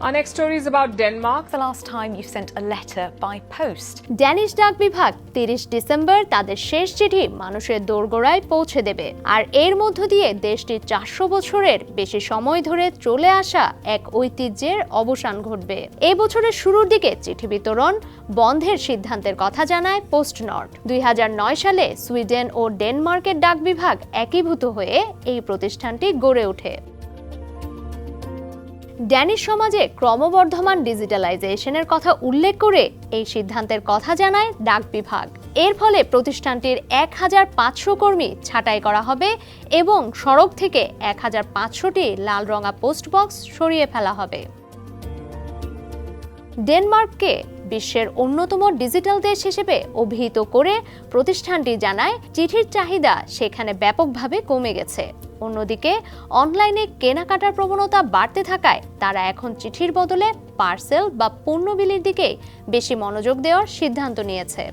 Our next story is about Denmark. The last time you sent a letter by post. Danish ডাক বিভাগ 30 December তাদের শেষ চিঠি মানুষের দোরগোড়ায় পৌঁছে দেবে। আর এর মধ্য দিয়ে দেশটির 400 বছরের বেশি সময় ধরে চলে আসা এক ঐতিহ্যের অবসান ঘটবে। এই বছরের শুরুর দিকে চিঠি বিতরণ বন্ধের সিদ্ধান্তের কথা জানায় পোস্ট নর্ড। 2009 সালে সুইডেন ও ডেনমার্কের ডাক বিভাগ একীভূত হয়ে এই প্রতিষ্ঠানটি গড়ে ওঠে। ড্যানিশ সমাজে ক্রমবর্ধমান ডিজিটালাইজেশনের কথা উল্লেখ করে এই সিদ্ধান্তের কথা জানায় ডাক বিভাগ। এর ফলে প্রতিষ্ঠানটির 1500 কর্মী ছাঁটাই করা হবে এবং সড়ক থেকে 1500টি লাল রঙা পোস্ট বক্স সরিয়ে ফেলা হবে। ডেনমার্ককে বিশ্বের অন্যতম ডিজিটাল দেশ হিসেবে অভিহিত করে প্রতিষ্ঠানটি জানায় চিঠির চাহিদা সেখানে ব্যাপকভাবে কমে গেছে। অন্যদিকে অনলাইনে কেনাকাটার প্রবণতা বাড়তে থাকায় তারা এখন চিঠির বদলে পার্সেল বা পণ্য বিলির দিকে বেশি মনোযোগ দেওয়ার সিদ্ধান্ত নিয়েছে।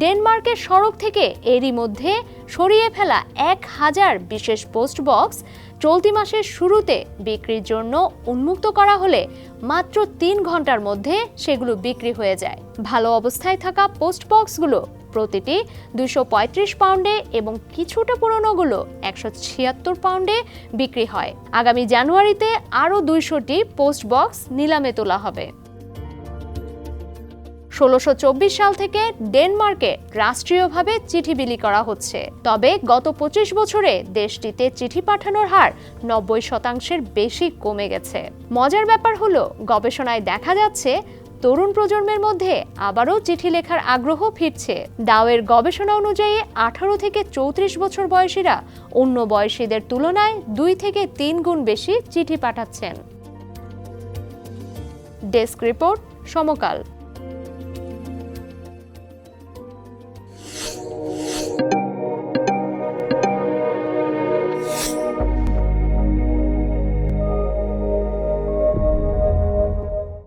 ডেনমার্কের সড়ক থেকে এরই মধ্যে সরিয়ে ফেলা 1000 বিশেষ পোস্ট বক্স চলতি মাসের শুরুতে বিক্রির জন্য উন্মুক্ত করা হলে মাত্র 3 ঘন্টার মধ্যে সেগুলো বিক্রি হয়ে যায়। ভালো অবস্থায় থাকা পোস্ট বক্সগুলো প্রতিটি 235 পাউন্ডে এবং কিছুটা পুরনোগুলো 176 পাউন্ডে বিক্রি হয়। আগামী জানুয়ারিতে আরও 200টি পোস্ট বক্স নিলামে তোলা হবে। 1624 সাল থেকে ডেনমার্কে রাষ্ট্রীয়ভাবে চিঠি বিলি করা হচ্ছে। তবে গত 25 বছরে দেশটিতে চিঠি পাঠানোর হার 90% বেশি কমে গেছে। মজার ব্যাপার হলো গবেষণায় দেখা যাচ্ছে তরুণ প্রজন্মের মধ্যে আবারও চিঠি লেখার আগ্রহ ফিরছে। ডাওয়ের গবেষণা অনুযায়ী 18 থেকে 34 বছর বয়সীরা অন্য বয়সীদের তুলনায় 2 থেকে 3 গুণ বেশি চিঠি পাঠাচ্ছেন। ডেস্ক রিপোর্ট, সমকাল।